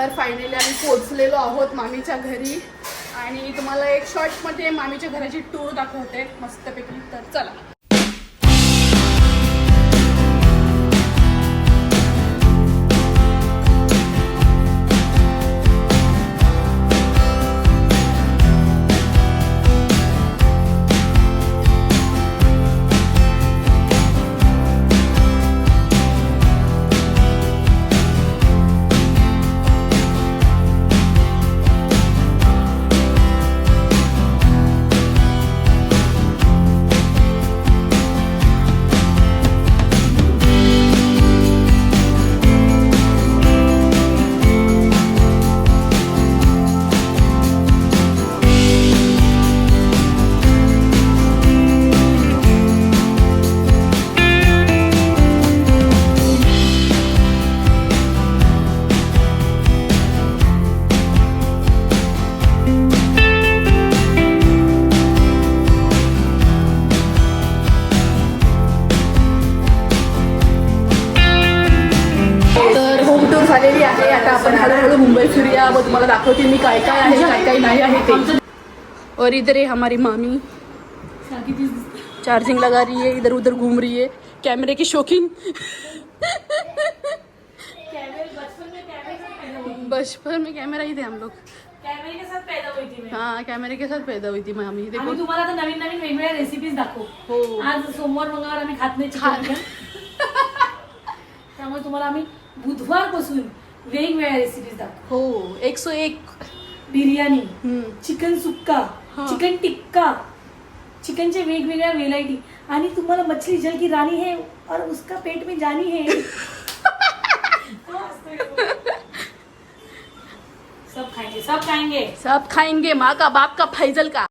तर फायनली आम्ही पोहोचलेलो आहोत मामीच्या घरी आणि तुम्हाला एक शॉर्टमध्ये मामीच्या घराची टूर दाखवते मस्तपैकी. तर चला. झालेली आहे. आता आपण हळूहळू मुंबई फिरूया व तुम्हाला दाखवते मी काय काय आहे काय काय नाही आहे ते. और इधर है हमारी मामी चार्जिंग लगा रही है, इधर उधर घूम रही है. कैमरे की शौकीन. बचपन में कैमरा ही थे हम लोग. कैमरे के साथ पैदा हुई थी मैं. हाँ कैमरे के साथ पैदा हुई थी मामी. देखो तुम्हाला आता नवीन नवीन वेगवेगळ्या रेसिपीज दाखवू. हो आज सोमवार मंगळवार आम्ही खात नाही चिकन. त्यामुळे तुम्हाला आम्ही बुधवारपासून वेगवेगळ्या रेसिपीज दाखवू. हो 101 बिर्याणी, चिकन सुक्का, चिकन टिक्का, चिकनचे वेगवेगळ्या व्हेरायटी आणि तुम्हाला मछली जल की रानी है और उसका पेट में जानी है. सब खाएंगे सब खाएंगे. माँ का बाप का फैजल का.